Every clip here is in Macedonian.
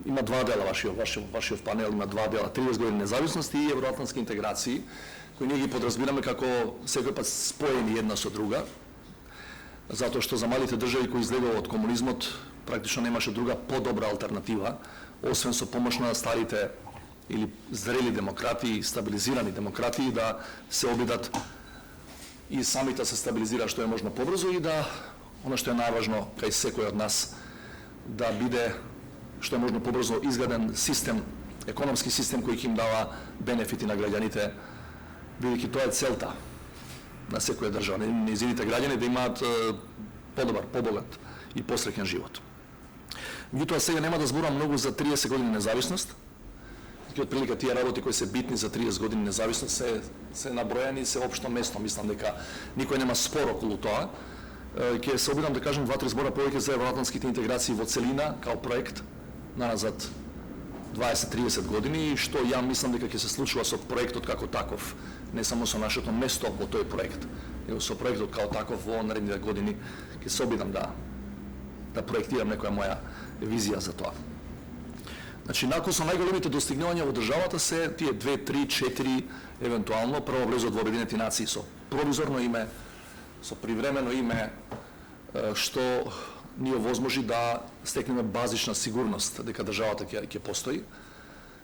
има два дела вашиот панел, има два дела, 30 години независности и евроатлантски интеграции, кои ние ги подразбираме како секој пат споени една со друга, затоа што за малите држави кои излегува од комунизмот практично немаше друга подобра алтернатива, освен со помош на старите или зрели демократи, стабилизирани демократи да се обидат и самите се стабилизира што е можно побрзо и да, она што е најважно кај секој од нас, да биде што е можно побрзо изграден систем, економски систем кој ќе им дава бенефити на граѓаните, бидејќи тоа е целта на секоја држава, незините граѓани да имаат подобар, побогат и посреќен живот. Меѓутоа сега нема да зборам многу за 30 години независност, ќе отприлика тие работи кои се битни за 30 години независност се набројани и се општо место, мислам дека никој нема спор околу тоа. Ќе се обидам да кажам 2-3 збора повеќе за евроатлантските интеграции во целина као проект наназад 20-30 години и што ја мислам дека ќе се случува со проектот како таков, не само со нашето место во тој проект, него со проектот како таков во наредните години ќе се обидам да проектирам некоја моја визија за тоа. Значи, након со најголемите достигнувања во државата се тие 2, 3, 4, евентуално, прво влезот во Обединети нации со провизорно име, со привремено име, што ни овозможи да стекнеме базична сигурност дека државата ќе постои.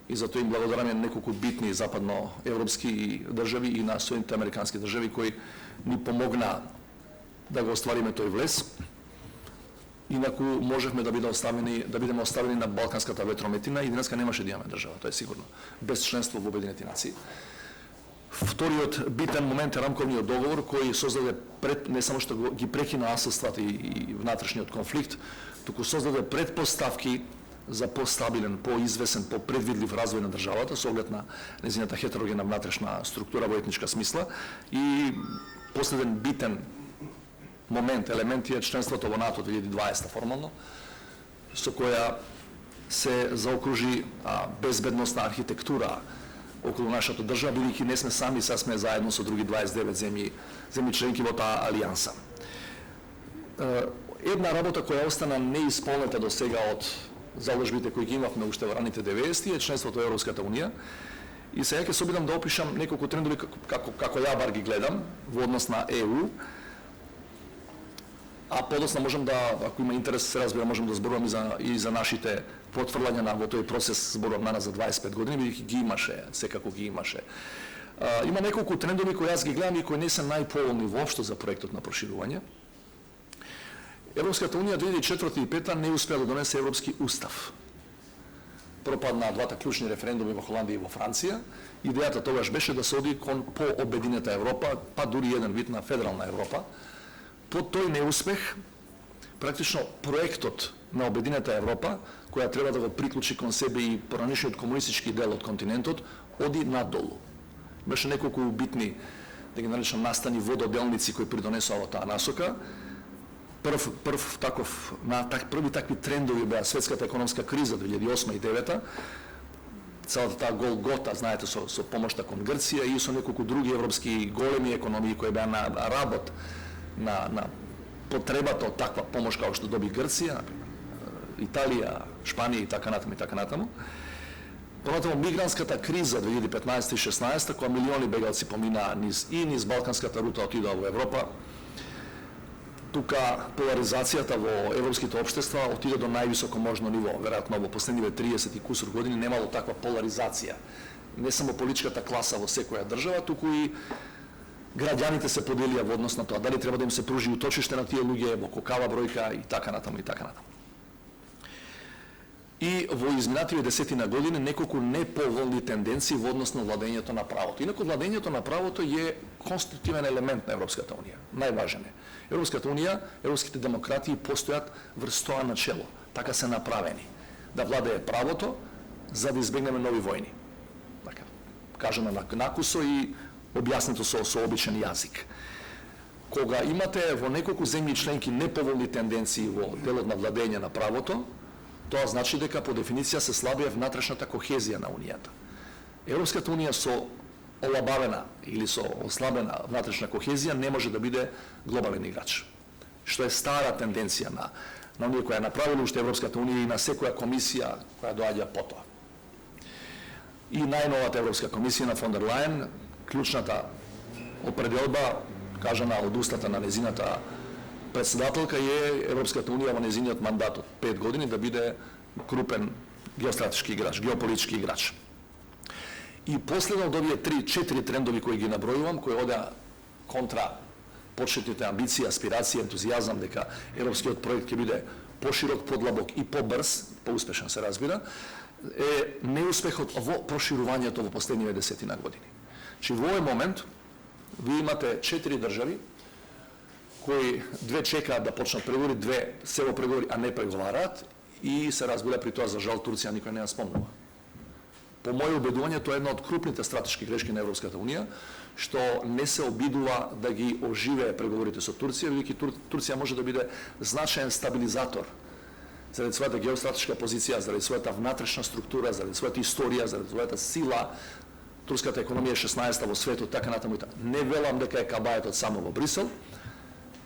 И затоа им благодараме неколку битни западноевропски држави и на Соединетите американски држави кои ни помогна да го оствариме тој влез. Инаку можевме да бидеме оставени на балканската ветрометина и денеска немаше да имаме држава, тоа е сигурно, без членство во Обединети нации. Вториот битен момент е рамковниот договор кој создаде не само што ги прекина насилствата и внатрешниот конфликт, туку создаде предпоставки за постабилен, поизвесен, попредвидлив развој на државата со оглед на нејзината хетерогена внатрешна структура во етничка смисла и последен битен момент, елемент е членството во НАТО 2020 формално, со која се заокружи безбедносна архитектура околу нашата држава, бидејќи не сме сами, сега сме заедно со други 29 земји членки во таа алијанса. Една работа која остана неисполнета до сега од заложбите кои ги имавме уште во раните 90-ти е членството во Европската унија. И сега ќе се обидам да опишам неколку трендови како ја бар ги гледам во однос на ЕУ. А подоцна можем да, ако има интерес, се разбира, можем да зборувам и за нашите потврлања во тој процес, зборувам на за 25 години, бидејќи ги имаше, секако ги имаше. Има неколку трендови кои јас ги гледам и кои не се најповолни воопшто за проектот на проширување. Европската унија 2004 и 2005 не успеа да донесе Европски устав. Пропадна двата клучни референдуми во Холандија и во Франција. Идејата тогаш беше да се оди кон пообединета Европа, па дури еден вид на федерална Европа. По тој неуспех, практично проектот на Обединета Европа, која треба да го приклучи кон себе и поранешниот комунистички дел од континентот, оди надолу. Имаше неколку битни, да ги наречам, настани вододелници кои придонесоа во таа насока. Први такви трендови беа светската економска криза 2008 и 2009, целата таа голгота, знаете, со помошта кон Грција и со неколку други европски големи економии кои беа на работ на потребата од таква помош како што доби Грција, Италија, Шпанија и така натаму. Понатаму мигрантската криза 2015 и 2016, кога милиони бегалци поминаа низ балканската рута отидоа во Европа. Тука поларизацијата во европските општества отиде до највисоко можно ниво. Веројатно во последниве 30 и кусур години немало таква поларизација. Не само политичката класа во секоја држава, туку и граѓаните се поделија во однос на тоа дали треба да им се пружи уточиште на тие луѓе во колкава бројка и така натаму. И во изминативе десетина години неколку неповолни тенденции во однос на владењето на правото. Инаку владењето на правото е конститутивен елемент на Европската унија. Најважен е. Европската унија, европските демократии постојат врз тоа начело. Така се направени. Да владее правото за да избегнеме нови војни. Така, кажано накусо и објаснето со обичен јазик. Кога имате во неколку земји членки неповолни тенденции во делот на владење на правото, тоа значи дека по дефиниција се слабија внатрешната кохезија на унијата. Европската унија со олабавена или со ослабена внатрешна кохезија не може да биде глобален играч. Што е стара тенденција на оние кои ја направиле уште Европската унија и на секоја комисија која доаѓа потоа. И најновата Европска комисија на фон дер Лајен, клучната определба кажана од устата на незината председателка е Европската унија во незиниот мандат од 5 години да биде крупен геостратешки играч, геополитички играч. И последно од овие 3-4 трендови кои ги набројувам, кои одеа контра почетните амбиции, аспирации, ентузијазам дека европскиот проект ќе биде поширок, подлабок и побрз, поуспешен се разбира, е неуспехот во проширувањето во последниве десетина години. Че во овој момент ви имате 4 држави кои две чекаат да почнат преговори, две се во преговори, а не преговараат и се разбира при тоа за жал Турција никој не ја спомнува. По моје убедување тоа е една од крупните стратешки грешки на Европската унија, што не се обидува да ги оживее преговорите со Турција, бидејќи Турција може да биде значаен стабилизатор заради својата геостратешка позиција, заради својата внатрешна структура, заради својата историја, заради својата сила. Турската економија е 16-та во светот, така натаму и така. Не велам дека е кабаетот само во Брисел,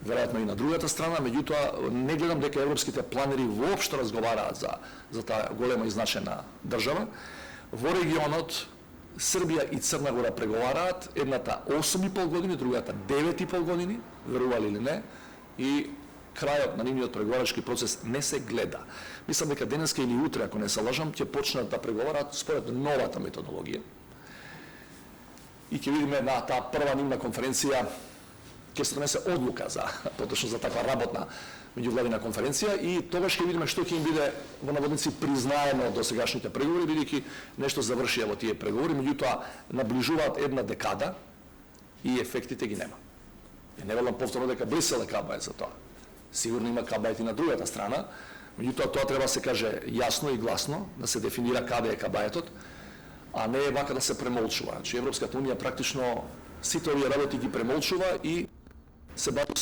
веројатно и на другата страна, меѓутоа не гледам дека европските планери воопшто разговараат за таа голема и значајна држава. Во регионот Србија и Црна Гора преговараат, едната 8,5 години, другата 9,5 години, верували или не, и крајот на нивниот преговарачки процес не се гледа. Мислам дека денеска или утре, ако не се лажам, ќе почнат да преговараат според новата методологија. И ќе видиме на таа прва нивна конференција ќе се донесе одлука поточно за таква работна меѓувладина конференција и тогаш ќе видиме што ќе им биде во наводници признаено од досегашните преговори, бидејќи нешто завршија во тие преговори, меѓутоа наближуваат една декада и ефектите ги нема. И не велам повторно дека Брисел е кабает за тоа. Сигурно има кабает и на другата страна, меѓутоа тоа треба да се каже јасно и гласно, да се дефинира каде е кабаетот, а не е вака да се премолчува. Значи Европската унија практично сите овие работи ги премолчува и се бави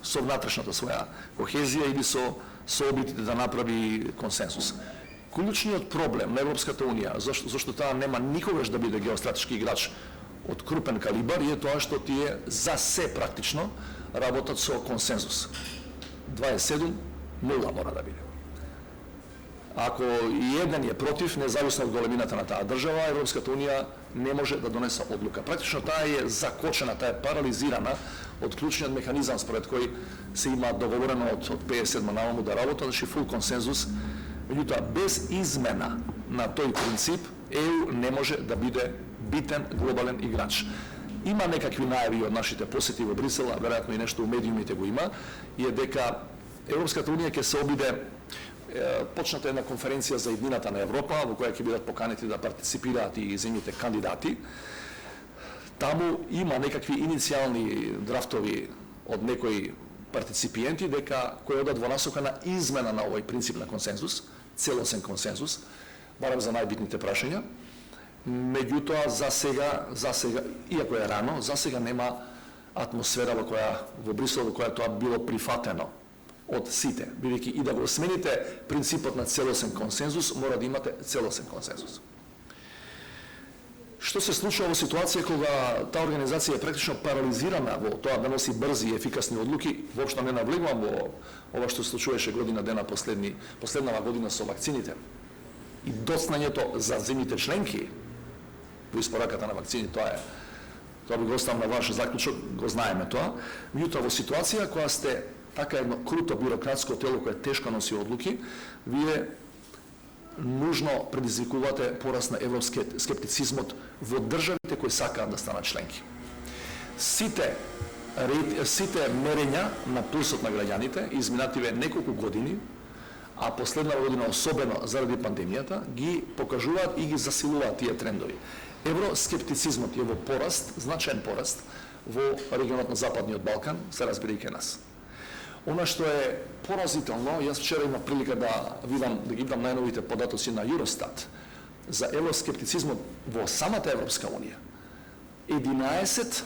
со внатрешната своја кохезија или со обидите да направи консенсус. Клучниот проблем на Европската унија, зашто таа нема никогаш да биде геостратешки играч од крупен калибар, е тоа што тие за се практично работат со консензус. 27-0 мора да биде. Ако и еден е против, независно од големината на таа држава, Европската унија не може да донесе одлука. Практично таа е закочена, таа е парализирана од клучниот механизам според кој се има договорено од 57 наваму да работа, значи фул консензус. Меѓутоа, без измена на тој принцип, ЕУ не може да биде битен глобален играч. Има некакви најави од нашите посети во Брисел, а веројатно и нешто у медиумите го има, и е дека Европската унија ќе се обиде почната една конференција за иднината на Европа, во која ќе бидат поканети да партиципираат и земјите кандидати. Таму има некакви иницијални драфтови од некои партиципиенти дека кои одат во насока на измена на овој принцип на консензус, целосен консензус, барем за најбитните прашања. Меѓутоа за сега, иако е рано, за сега нема атмосфера во Брисел во која тоа било прифатено од сите, бидејќи и да го смените принципот на целосен консензус, мора да имате целосен консензус. Што се случува во ситуација кога таа организација е практично парализирана во тоа да носи брзи и ефикасни одлуки, воопшто не навлегувам во ова што се случуваше година дена последнава година со вакцините и доцнањето за земјите членки во испораката на вакцини, тоа би го оставам на ваш заклучок, го знаеме тоа. Меѓутоа во ситуација која сте така едно круто бюрократско тело кое тешко носи одлуки, вие нужно предизвикувате пораст на евроскептицизмот во државите кои сакаат да станат членки. Сите мерења на пулсот на граѓаните изминативе неколку години, а последна година особено заради пандемијата, ги покажуваат и ги засилуваат тие трендови. Евроскептицизмот е во пораст, значаен пораст во регионот на Западниот Балкан, се разбирајќи нас. Она што е поразително, јас вчера имав прилика да ги видам најновите податоци на Юростат за евроскептицизмот во самата Европска унија. 11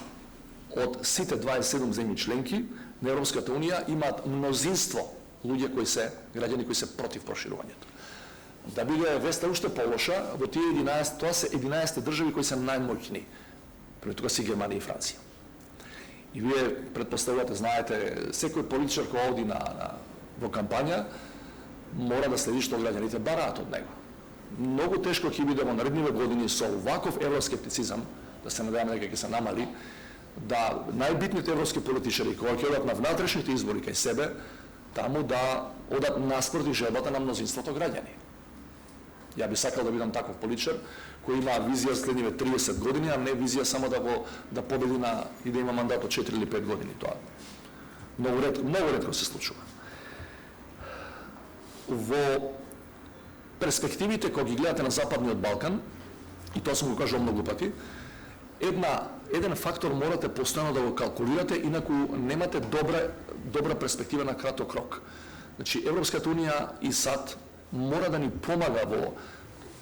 од сите 27 земји членки на Европската унија имаат мнозинство граѓани кои се против проширувањето. Да биде веста уште полоша, во тие 11, тоа се 11 држави кои се најмоќни. Пред тога си Германија и Франција. И вие предпоставувате, знаете, секој политичар кој оди на во кампања, мора да следи што граѓаните бараат од него. Многу тешко ќе биде во наредниве години со ваков евроскептицизам, да се надеваме дека ќе се намали, да најбитните европски политичари кога ќе одат на внатрешните избори кај себе, таму да одат наспроти желбата на мнозинството граѓани. Ја би сакал да бидам таков политичар кој има визија следниве 30 години, а не визија само да победи и да има мандат од 4 или 5 години. Тоа многу ретко се случува. Во перспективите кога ги гледате на Западниот Балкан, и тоа сум го кажал многу пати, еден фактор морате постојано да го калкулирате, инаку немате добра перспектива на краток рок. Значи, Европската унија и САД мора да ни помага во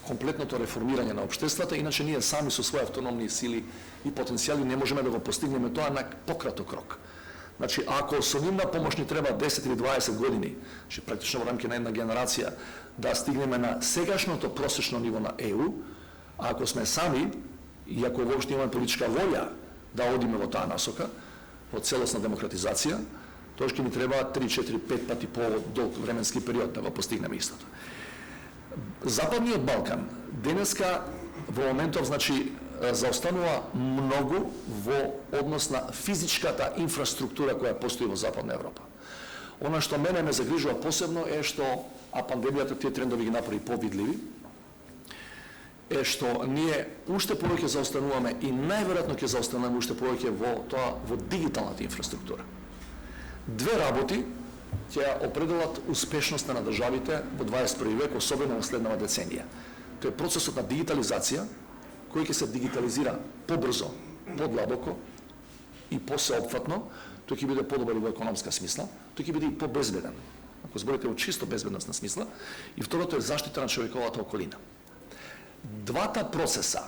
комплетното реформирање на општествата, иначе ние сами со своји автономни сили и потенцијали не можеме да го постигнеме тоа на пократок рок. Значи, ако со нивна помош ни треба 10 или 20 години, значи практично во рамки на една генерација, да стигнеме на сегашното просечно ниво на ЕУ, а ако сме сами, и ако воопшто имаме политичка волја да одиме во таа насока, во целосна демократизација, тоа ќе ни треба 3, 4, 5 пати по-долг временски период да го постигнеме истото. Западниот Балкан денеска во моментов, значи, заостанува многу во однос на физичката инфраструктура која постои во Западна Европа. Она што мене ме загрижува посебно е што, а пандемијата тие трендови ги направи повидливи, е што ние уште повеќе заостануваме и најверојатно ќе заостануваме уште повеќе во дигиталната инфраструктура. Две работи ќе определат успешноста на државите во 21 век, особено во следнава деценија. Тоа е процесот на дигитализација, кој ќе се дигитализира побрзо, подлабоко и посеопфатно, тој ќе биде подобар и во економска смисла, тој ќе биде и побезбеден, ако зборите во чисто безбедносна смисла, и второто е заштита на човековата околина. Двата процеса,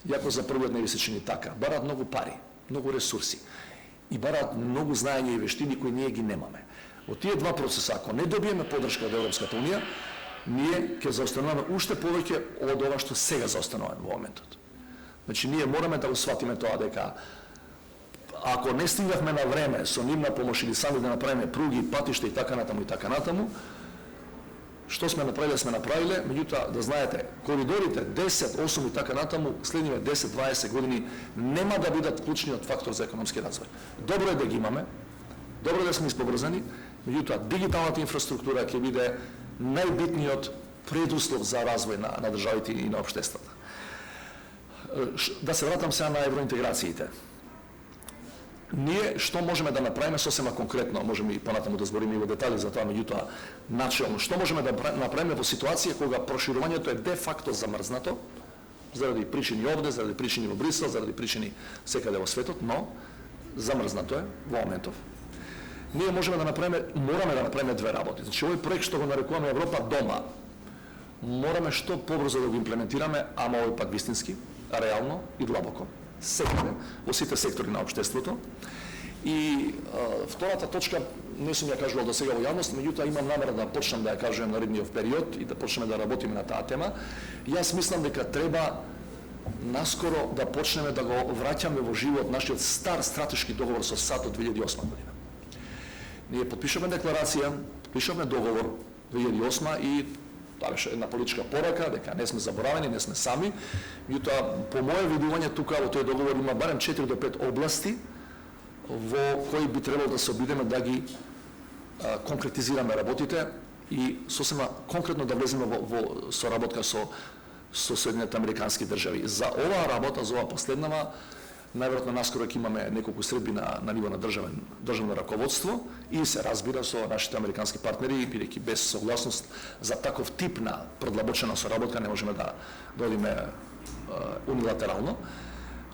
иако за првиот не ви се чини така, бараат многу пари, многу ресурси и бараат многу знаење и вештини кои ние ги немаме. Во тие два процеса, ако не добиеме поддршка од Европската унија, ние ќе заостануваме уште повеќе од ова што сега заостануваме во моментот. Значи, ние мораме да усватиме тоа дека ако не стигнавме на време со нивна помош или сами да направиме пруги, патишта и така натаму, што сме направиле, меѓутоа да знаете, коридорите 10, 8 и така натаму, следниве 10-20 години нема да бидат клучниот фактор за економски развој. Добро е да ги имаме, добро е да сме испобрзани, меѓутоа дигиталната инфраструктура ќе биде најбитниот предуслов за развој на државите и на општествата. Да се вратам сега на евроинтеграциите. Ние што можеме да направиме сосема конкретно, можеме и понатаму да збориме и во детали за тоа, меѓутоа начелно, што можеме да направиме во ситуација кога проширувањето е де факто замрзнато, заради причини овде, заради причини во Брисел, заради причини секаде во светот, но замрзнато е во моментов. Ние можеме да направиме, мораме да направиме две работи. Значи, овој проект што го нарекуваме Европа дома, мораме што побрзо да го имплементираме, ама овој пат вистински, реално и длабоко. Секаде, во сите сектори на општеството. И втората точка, не сум ја кажувал до сега во јавност, меѓутоа имам намера да почнам да ја кажувам наредниот период и да почнеме да работиме на таа тема. Јас мислам дека треба наскоро да почнеме да го враќаме во живот нашиот стар стратешки договор со САД од 2008 година. Ние подпишавме декларација, подпишавме договор 2008 и тоа беше една политичка порака дека не сме заборавени, не сме сами. Меѓутоа, по мое видување тука во тој договор има барем 4 до 5 области во кои би требало да се обидеме да ги конкретизираме работите и сосема конкретно да влеземе во соработка со Соединетите Американски држави. За оваа работа, за оваа последнава, најверојатно наскоро ќе имаме неколку средби на ниво на државно раководство и се разбира со нашите американски партнери, бидејќи без согласност за таков тип на продлабочена соработка не можеме да одиме унилатерално.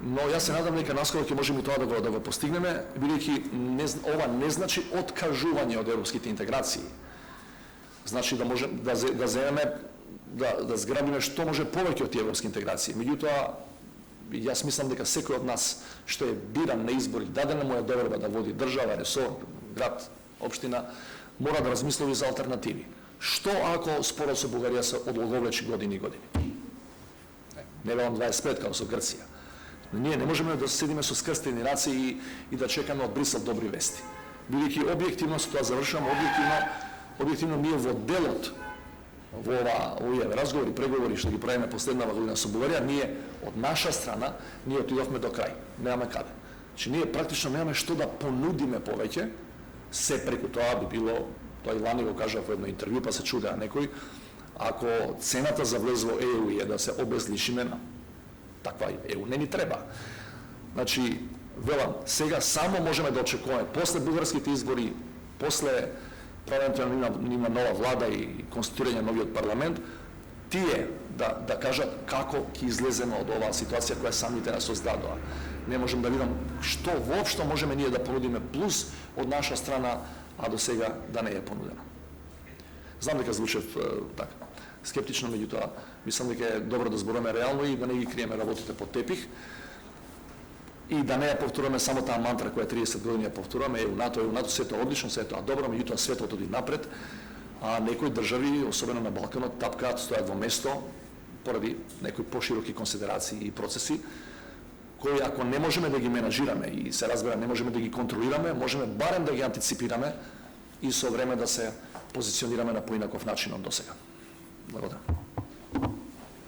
Но јас се надам дека наскоро ќе можеме тоа да го постигнеме, бидејќи ова не значи откажување од европските интеграции. Значи да можеме да земеме да зграбиме што може повеќе од тие европски интеграции. Меѓутоа, јас мислам дека секој од нас што е биран на избори, дадена му е доверба да води држава, ресор, град, општина, мора да размислува за алтернативи. Што ако спорот со Бугарија се одлоговлечи години и години? Не велам 25 како со Грција. Ние не можеме да седиме со скрстени раце и да чекаме од Брисел добри вести. Бидејќи објективно, со тоа завршувам, објективно ние во делот во овие разговори, преговори што ги правиме последнава година со Бугарија, ние од наша страна ние отидовме до крај. Немаме каде. Значи ние практично немаме што да понудиме повеќе, се преку тоа би било, тоа и лани го кажа во едно интервју, па се чудеа некој, ако цената за влез во ЕУ е да се обезличиме на таква ЕУ, не ни треба. Значи, велам, сега само можеме да очекуваме после бугарските избори, после правенето на нова влада и конституирање на новиот парламент, тие да кажат како ќе излеземе од оваа ситуација која самите нас создадоа. Не можем да видам што воопшто можеме ние да понудиме плюс од наша страна, а до сега да не е понудено. Знам дека звучев така скептично, меѓутоа мислам дека е добро да зборуваме реално и да не ги криеме работите под тепих и да не ја повторуваме само таа мантра која 30 години ја повторуваме, ЕУ НАТО, сето одлично, сето добро, меѓутоа светот оди напред, а некои држави, особено на Балканот, тапкаат, стојат во место поради некои пошироки консидерации и процеси, кои ако не можеме да ги менажираме и се разбира не можеме да ги контролираме, можеме барем да ги антиципираме и со време да се позиционираме на поинаков начин од досега. Благодарам.